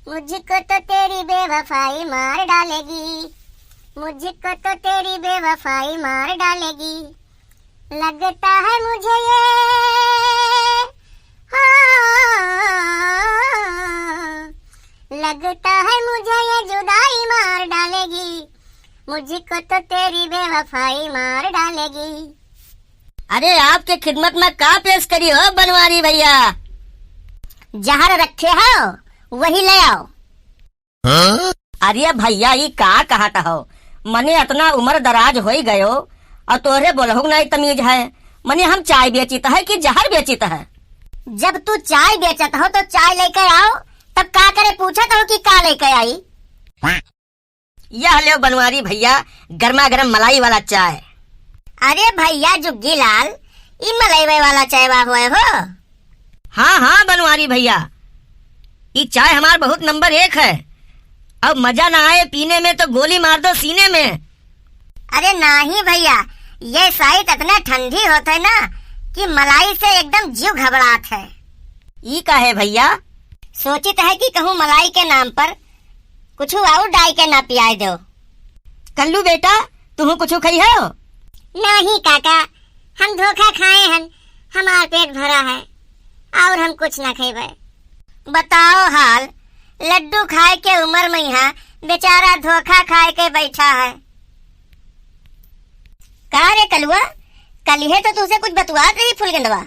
मुझको तो तेरी बेवफाई मार डालेगी, मुझको तो तेरी बेवफाई मार डालेगी। लगता है मुझे ये लगता है मुझे ये जुदाई मार डालेगी, मुझको तो तेरी बेवफाई मार डालेगी। अरे आपके खिदमत में का पेश करी हो बनवारी भैया? जहर रखे हो वही ले आओ। अरे भैया ये का कहता हो? मने इतना उम्र दराज हो गयो और तोहरे बोलहु नहीं तमीज है। मने हम चाय बेचित है कि जहर बेचित है? जब तू चाय बेचत हो तो चाय लेकर आओ, तब का करे पूछत हो कि का लेकर आई? यह ले बनवारी भैया गर्मा गर्म मलाई वाला चाय। अरे भैया जुग्गी लाल, ई मलाई वाला चाय हुए हो? हाँ हाँ बनवारी भैया, ये चाय हमार बहुत नंबर 1 है। अब मजा ना आए पीने में तो गोली मार दो सीने में। अरे नहीं भैया, ये साइट इतना ठंडी होता है ना कि मलाई से एकदम जीव घबरात है। ये का है भैया? सोचित है कि कहूँ मलाई के नाम पर कुछ और डाई के ना पियाए दो। कल्लू बेटा तुम कुछ खई हो? नहीं काका, हम धोखा खाए हैं, हमार पेट भरा है और हम कुछ ना खेबे। बताओ हाल, लड्डू खाए के उम्र में यहाँ बेचारा धोखा खाए के बैठा है। का रे कलुआ, कलिहे तो तुझसे कुछ बतवात रही फुलगंदवा?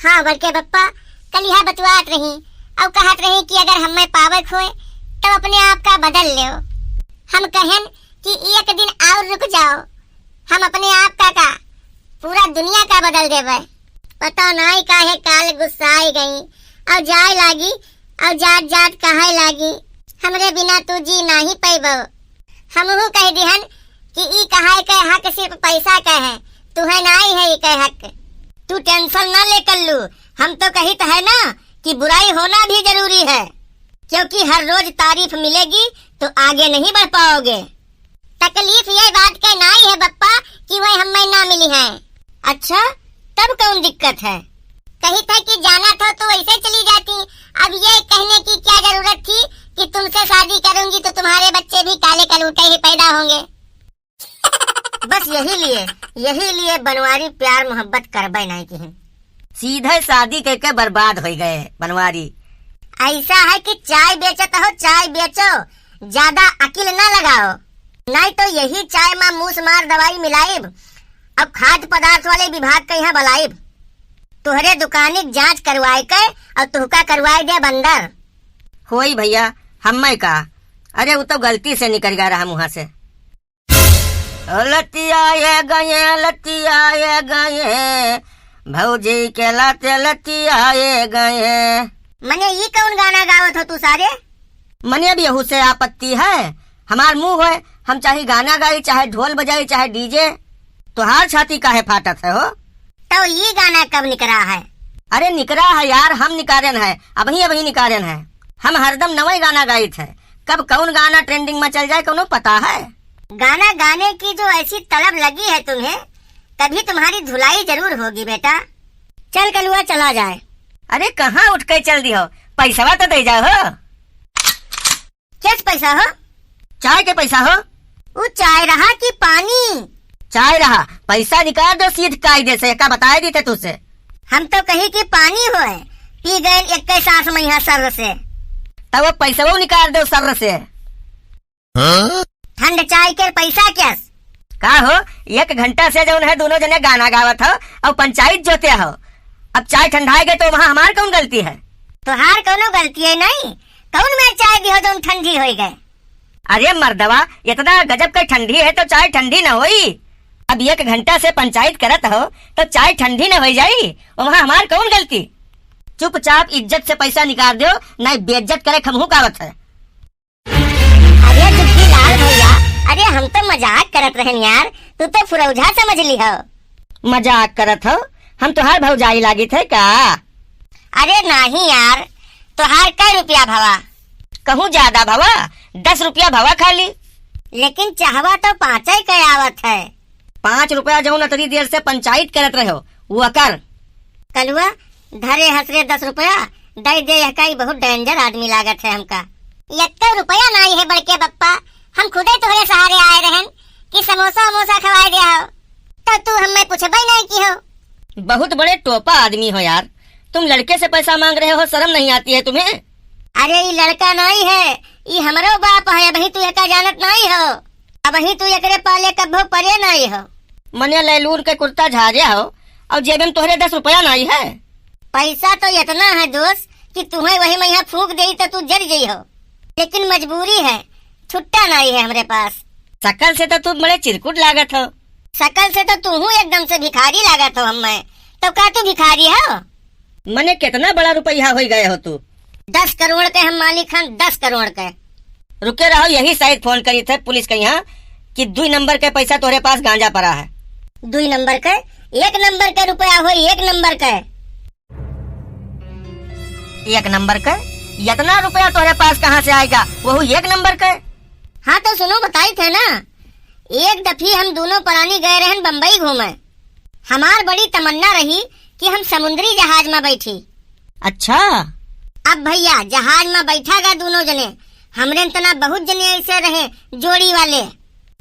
हाँ बड़के बप्पा, कलिहा बतवात रही और कहत रही कि अगर हमें पावर खोए तो अपने आप का बदल लो। हम कहें कि एक दिन और रुक जाओ, हम अपने आप का पूरा दुनिया का बदल देवे। पता नहीं काहे काल गुस्साई गई और जाए लागी और जात जात कहे लागी हमरे बिना तू जी नहीं पैबो। हमहू कह दिहन कि ई कहे के हक सिर्फ पैसा का है, तुहे नहीं है ई के हक। तू टेंशन न ले कल्लू, हम तो कहित है ना कि बुराई होना भी जरूरी है, क्योंकि हर रोज तारीफ मिलेगी तो आगे नहीं बढ़ पाओगे। तकलीफ ये बात के नहीं है बप्पा कि वह हमें ना मिली है। अच्छा तब कौन दिक्कत है? कही था कि जाना था तो ऐसे चली जाती, अब ये कहने की क्या जरूरत थी कि तुमसे शादी करूंगी तो तुम्हारे बच्चे भी काले कलूटे ही पैदा होंगे। बस यही लिए बनवारी प्यार मोहब्बत करबे नहीं की, सीधे शादी करके बर्बाद हो गए बनवारी। ऐसा है कि चाय बेचत हो चाय बेचो, ज्यादा अकिल न लगाओ, नहीं तो यही चाय में मूस मार दवाई मिलाइब, अब खाद्य पदार्थ वाले विभाग के यहाँ बुलाइब, तुहरे दुकानी जांच करवाए के और तुहका करवाए दे बंदर। होई भैया हम्मे का, अरे वो तो गलती से निकल गया रहा मुँह से। लतियाए गए भौजी के लाते लतियाए गए। मने ये कौन गाना गावत हो तू सारे? मने अब यहू से आपत्ति है, हमार मुंह है, हम चाहे गाना गाई चाहे ढोल बजाई चाहे डीजे, तुहार छाती काहे फाटत है हो? तो ये गाना कब निकला है? अरे निकरा है यार, हम निकारन है, अभी निकारन है। हम हरदम नवा गाना गाई थे, कब कौन गाना ट्रेंडिंग में चल जाए कौनो पता है? गाना गाने की जो ऐसी तलब लगी है तुम्हें, तभी तुम्हारी धुलाई जरूर होगी बेटा। चल कलुआ चला जाए। अरे कहाँ उठ के चल दी हो, पैसा तो दे जाओ हो। किस पैसा हो? चाय के पैसा हो। वो चाय रहा कि पानी? चाय रहा, पैसा निकाल दो सीध कायदे से, क्या बताए दी थे तुझसे? हम तो कही कि पानी होए, पी गए एक सांस में यहाँ सर से। तब वो पैसा वो निकाल दो सर से। ठंड चाय के पैसा क्या? का हो, 1 घंटा से जो है दोनों जने गाना गावत हो और पंचायत जोते हो, अब चाय ठंडाए गए तो वहाँ हमार कौन गलती है? तुहार कोनो गलती है नहीं, कौन में चाय दी हो जो ठंडी हो गए? अरे मर्दवा, इतना गजब का ठंडी है तो चाय ठंडी न होई। अब 1 घंटा से पंचायत करत हो तो चाय ठंडी न हो जाई, वहाँ हमार कौन गलती? चुपचाप इज्जत से पैसा निकाल दो, नहीं बेइज्जत करे खमहू कावत है। अरे दुखी लाल भैया, अरे हम तो मजाक करत रहन यार, तू तो फुरौझा समझ ली हो। मजाक करत हो? हम तुहार भौजाई लागी थे का? अरे नहीं यार, तुहार कै रुपया भवा? कहूँ ज्यादा भवा, 10 रुपया भवा खाली। लेकिन चाहवा तो 5 ही के आवत है। 5 रुपया जो अतरी देर से पंचायत करत रहो वो कर। कलुआ धरे हसरे 10 रुपया दे दे यह का बहुत डेंजर आदमी लागत है हमका। यत्तो रुपया नहीं है बड़के बप्पा, हम खुदे तुम्हारे सहारे आए रहन कि समोसा वमोसा खवाए दिया हो, तो तू हमें पूछबे नहीं की हो। बहुत बड़े टोपा आदमी हो यार, तुम लड़के से पैसा मांग रहे हो, शर्म नहीं आती है तुम्हें? अरे ये लड़का नहीं है, ये हमारो बाप है, अभी तू एका जानत नहीं हो, अब ही तू एकरे पाले कभो परे नहीं हो। मने लैलून के कुर्ता झारिया हो और जेब में तोहरे 10 रुपया नहीं है। पैसा तो इतना है दोस्त कि तुम्हें वही मैं फूक दे तो तू जर गई हो, लेकिन मजबूरी है, छुट्टा नहीं है हमारे पास। शकल से तो तुम बड़े चिरकुट लागत हो। शकल से तो तू हूँ एकदम से भिखारी लागत हो हमें, तो क्या तू भिखारी हो? मने कितना बड़ा रुपया हो गए हो तू? 10 करोड़ के हम मालिक हैं, 10 करोड़ के। रुके रहो, यही शायद फोन करी थे पुलिस के यहाँ कि 2 नंबर के पैसा तोहरे पास गांजा पड़ा है। 2 नंबर के? 1 नंबर के रुपया हो, 1 नंबर के। 1 नंबर के? इतना रुपया तोहरे पास कहाँ से आएगा, वो 1 नंबर के? हाँ तो सुनो, बताई थे ना, एक दफी हम दोनों प्राणी गए रहन बम्बई घूमे। हमार बड़ी तमन्ना रही कि हम समुद्री जहाज में बैठी। अच्छा। अब भैया जहाज में बैठा गया दोनों जने, हमरे तना बहुत जने ऐसे रहे जोड़ी वाले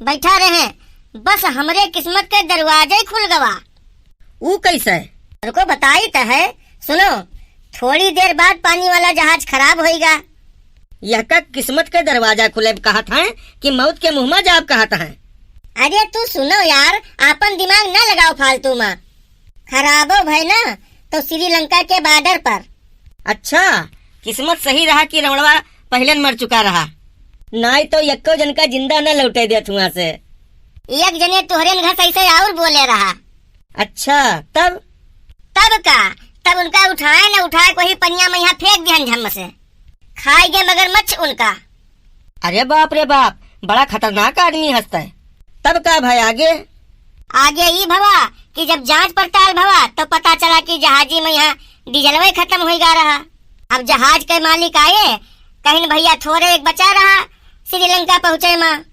बैठा रहे, बस हमरे किस्मत के दरवाजे खुल गवा। वो कैसे? रुको बताई तो है, सुनो। थोड़ी देर बाद पानी वाला जहाज खराब होएगा। यह का किस्मत के दरवाजा खुले कहा था कि मौत के मुंह में जाब कहा था। अरे तू सुनो यार, आपन दिमाग न लगाओ फालतू में। खराबो भाई ना तो श्रीलंका के बॉर्डर पर। अच्छा, किस्मत सही रहा कि रमणवा पहले मर चुका रहा, नहीं तो यक्को जन का जिंदा न लौटे देत वहाँ से। एक जने तोहरे घर ऐसे और बोले रहा। अच्छा, तब तब उनका उठाए न उठाए कोई पनिया में यहाँ फेंक दिया झम से, खाएगे मगरमच्छ उनका। अरे बाप रे बाप, बड़ा खतरनाक आदमी हंसता है। तब का भाई आगे? आगे ही भवा कि जब जांच पड़ताल भवा तो पता चला कि जहाजी में यहाँ डीजलवे खत्म हो गया रहा। अब जहाज के मालिक आए, कहीं भैया थोड़े एक बचा रहा श्रीलंका पहुँचे में।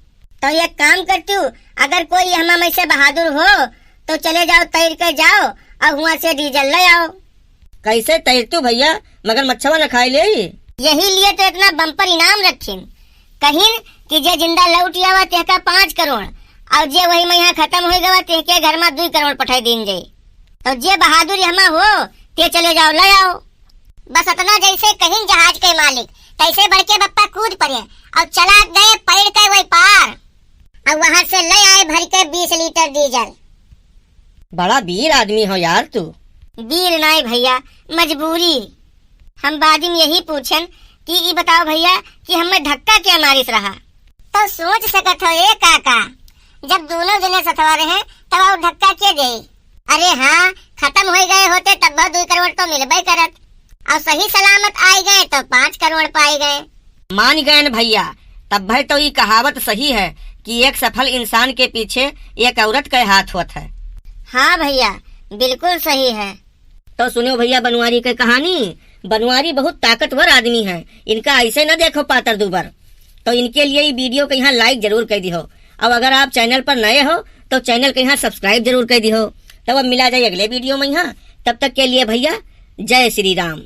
तो एक काम करती हूँ, अगर कोई हम में से बहादुर हो तो चले जाओ, तैर के जाओ और वहाँ से डीजल ले आओ। कैसे तैरतू भैया, मगर मच्छवा न खाई ले? यही लिए तो इतना बम्पर इनाम रखी, कहीं कि जे जिंदा लौट आवा तेका 5 करोड़ और जे वही में यहाँ खत्म हो गवा तेके घर में 2 करोड़ पठाई दीन जाये। तो जे बहादुर हमा हो ते चले जाओ ले आओ। बस इतना, जैसे कहीं जहाज के मालिक तैसे बड़के बप्पा कूद पड़े और चला गए पैर के वही पार, और वहाँ से ले आए भर के 20 लीटर डीजल। बड़ा वीर आदमी हो यार तू। वीर नहीं भैया, मजबूरी। हम बाद में यही पूछन कि ये बताओ भैया कि हमें धक्का क्या मारिस रहा। तो सोच सकत हो ए काका, जब दोनों जने सतवा रहे तब और धक्का क्या गई। अरे हाँ, खत्म हो गए होते तब 2 करोड़ तो मिलबे करत, और सही सलामत आई गए तो 5 करोड़ पाई गए। मान गए न भैया, तब भाई तो ये कहावत सही है कि एक सफल इंसान के पीछे एक औरत का हाथ होता है। हाँ भैया, बिल्कुल सही है। तो सुनो भैया बनवारी की कहानी। बनवारी बहुत ताकतवर आदमी है, इनका ऐसे न देखो पातर दुबर। तो इनके लिए ये वीडियो को यहाँ लाइक जरूर कर दियो, और अगर आप चैनल पर नए हो तो चैनल को यहाँ सब्सक्राइब जरूर कर दियो। तब अब मिला जाए अगले वीडियो में यहाँ, तब तक के लिए भैया जय श्री राम।